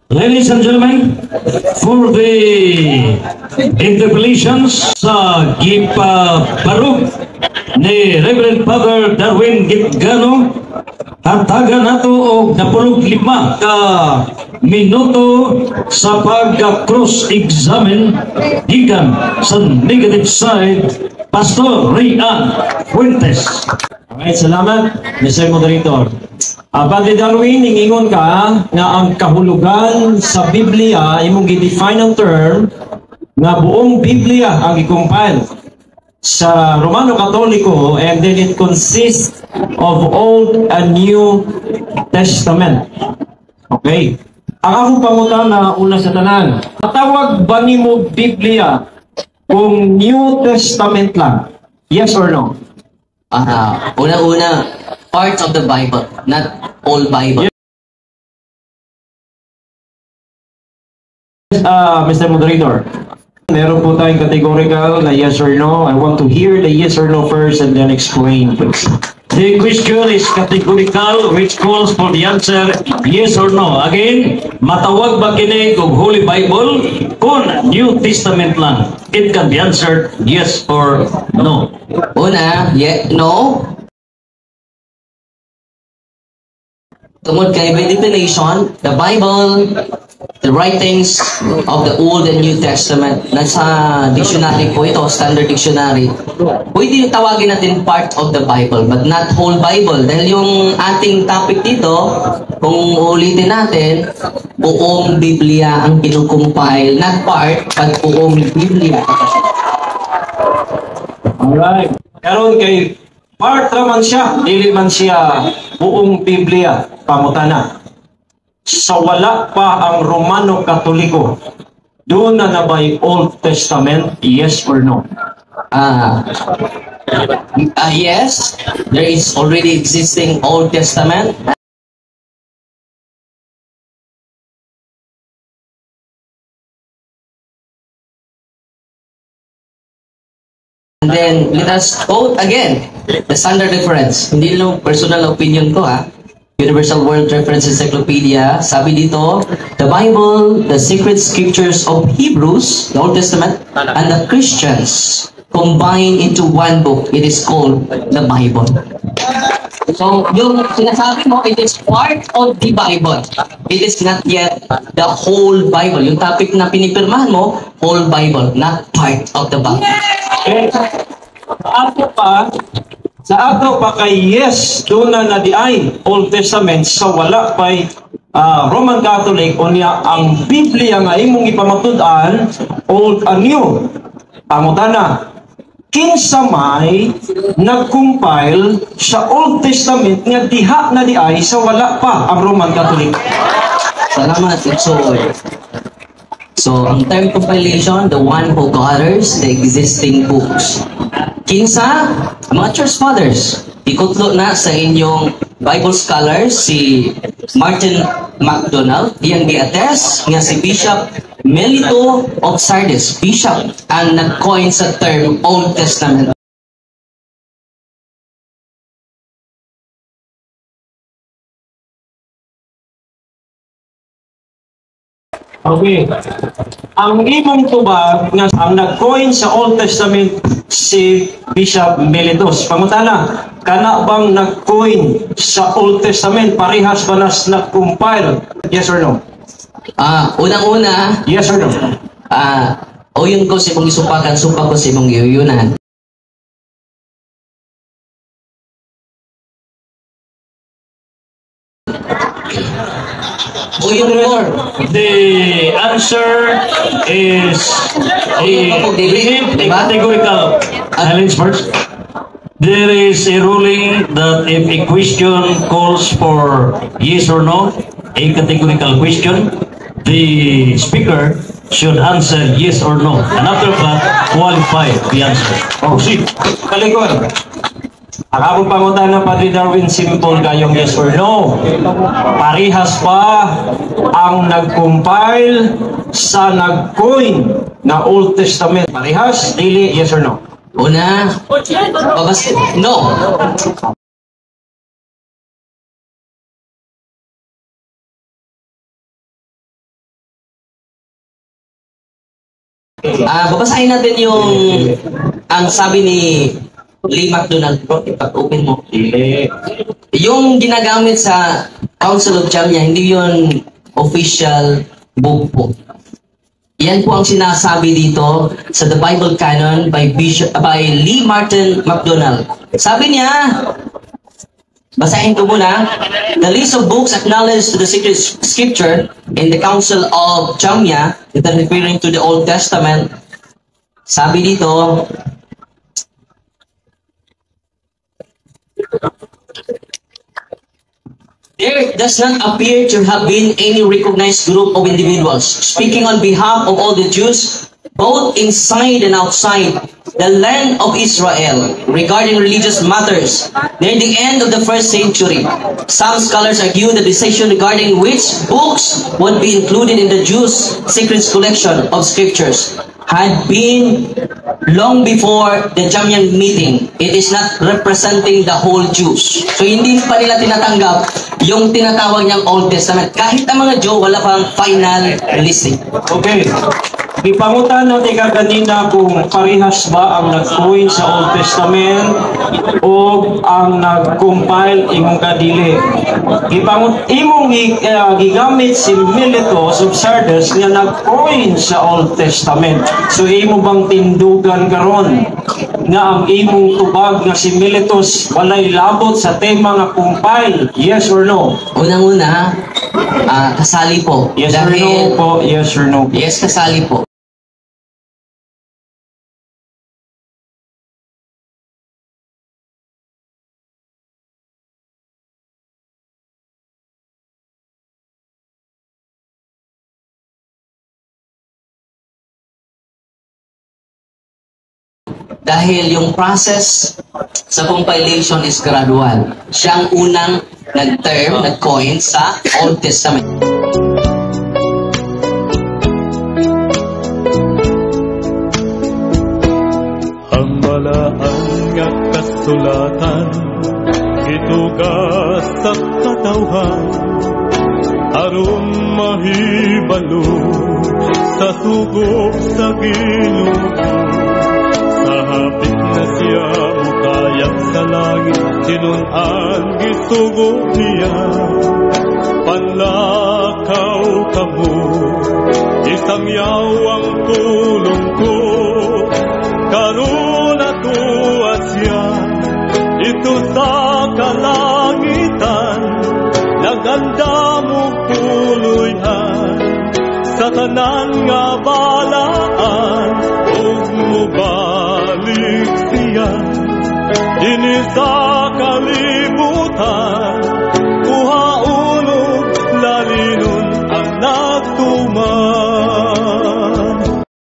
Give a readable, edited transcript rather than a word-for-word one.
Ladies and gentlemen, for the interpellations sa gipabarog ni Reverend Father Darwin Gitgano, hatagan nato og 15 ka minuto sa pag-cross-examine gikan sa negative side Pastor Rian Fuentes. Okay, salamat, Mr. Moderator. Padre Darwin, ningingon ka nga ang kahulugan sa Biblia, imong gi-define ang term nga buong Biblia ang i-compile sa Romano Katoliko, and then it consists of Old and New Testament. Okay. Ang akong pangutana una sa tanan, matawag ba nimo Biblia kung New Testament lang? Yes or no? Una-una, parts of the Bible, not all Bible. Yes, Mr. Moderator, meron po tayong categorical na yes or no. I want to hear the yes or no first and then explain, please. The question is categorical, which calls for the answer yes or no. Again, matawag ba kini kung Holy Bible kung New Testament lang? It can be answered yes or no. Una, no. Tungod kay by definition, the Bible, the writings of the Old and New Testament, nasa dictionary po ito, standard dictionary. Pwede tawagin natin part of the Bible, but not whole Bible. Dahil yung ating topic dito, kung ulitin natin, buong Biblia ang kinukumpile, not part, but buong Biblia. Alright. Karon kay part naman siya, dili man siya buong Biblia, pamutana. Sa wala pa ang Romano Katoliko, doon na nabay Old Testament, yes or no? Yes, there is already existing Old Testament. And then, let us quote again the standard reference. Hindi lang personal opinion ko Universal World Reference Encyclopedia. Sabi dito, the Bible, the sacred scriptures of Hebrews, the Old Testament, and the Christians combined into one book. It is called the Bible. So, yung sinasabi mo, it is part of the Bible. It is not yet the whole Bible. Yung topic na pinipirmahan mo, whole Bible, not part of the Bible. Okay. Sa ato pa kay yes, doon na nadiay Old Testament, sa wala pa'y Roman Catholic, o niya ang Biblia nga imong ipamatud-an, Old and New. Pangutana, kinsa may nag-compile sa Old Testament nga diha na diay sa wala pa ang Roman Catholic? Salamat, So, ang term compilation, the one who gathers the existing books. Kinsa, mga church fathers. Ikutlo na sa inyong Bible scholars, si Martin MacDonald, iyang gi-attest nga si Bishop Melito of Sardis, Bishop, ang nag-coin sa term Old Testament. Okay. Ang imong tubag nga ang nag-coin sa Old Testament si Bishop Melitos. Pangutana, kana bang nag-coin sa Old Testament parehas ba nas nag-compile? Yes or no? Unang-una, yes or no? Yun ko si mong isupakan, supa ko si mong iyunan. The answer is a categorical challenge first. There is a ruling that if a question calls for yes or no, a categorical question, the speaker should answer yes or no, and after that, qualify the answer. Oh, see. Kalikon. Ang akong pangutana, Padre Darwin, simple kayong yes or no. Parihas ba ang nag-compile sa nag-coin na Old Testament? Parihas? Dili, yes or no? Una, no. Babasahin natin yung ang sabi ni Lee McDonald, bro, ipag-open mo. Yung ginagamit sa Council of Jamnia, hindi yun official book po. Yan po ang sinasabi dito sa The Bible Canon by Lee Martin McDonald. Sabi niya, basahin ko muna, the list of books acknowledged to the sacred scripture in the Council of Jamnia, ito referring to the Old Testament, sabi dito, there does not appear to have been any recognized group of individuals speaking on behalf of all the Jews, both inside and outside the land of Israel, regarding religious matters. Near the end of the first century, some scholars argue the decision regarding which books would be included in the Jews' sacred collection of scriptures had been long before the Jamnian meeting. It is not representing the whole Jews. So hindi pa nila tinatanggap yung tinatawag niyang Old Testament. Kahit ang mga Jew, wala pang final listing. Okay. Ipangutan natin kanina kung parehas ba ang nag-coin sa Old Testament o ang nag-compile imong kadili. Imong gigamit si Miletus of Sardis nga nag-coin sa Old Testament. So imo bang tindugan karon nga ang imong tubag nga si Miletus walay labot sa tema nga compile? Yes or no? Unang-una, kasali po. Yes or no po? Yes or no? Yes, kasali po. Dahil yung process sa compilation is gradual. Siyang unang nag-term, nag-coin sa Old Testament. Ang balaan nga kasulatan, itugas sa katawhan, aron mahibalo sa sugop sa Ginoo. Hapit na siya mukayang sa langit, sinunan gisugo niya. Panlakaw ka mo, isang yawang tulong ko. Karuna tuwa siya, ito sa kalangitan. Naganda mo puluyan, sa tanan nga balaan, huwag mo balik siya. Ini sa kalibutan,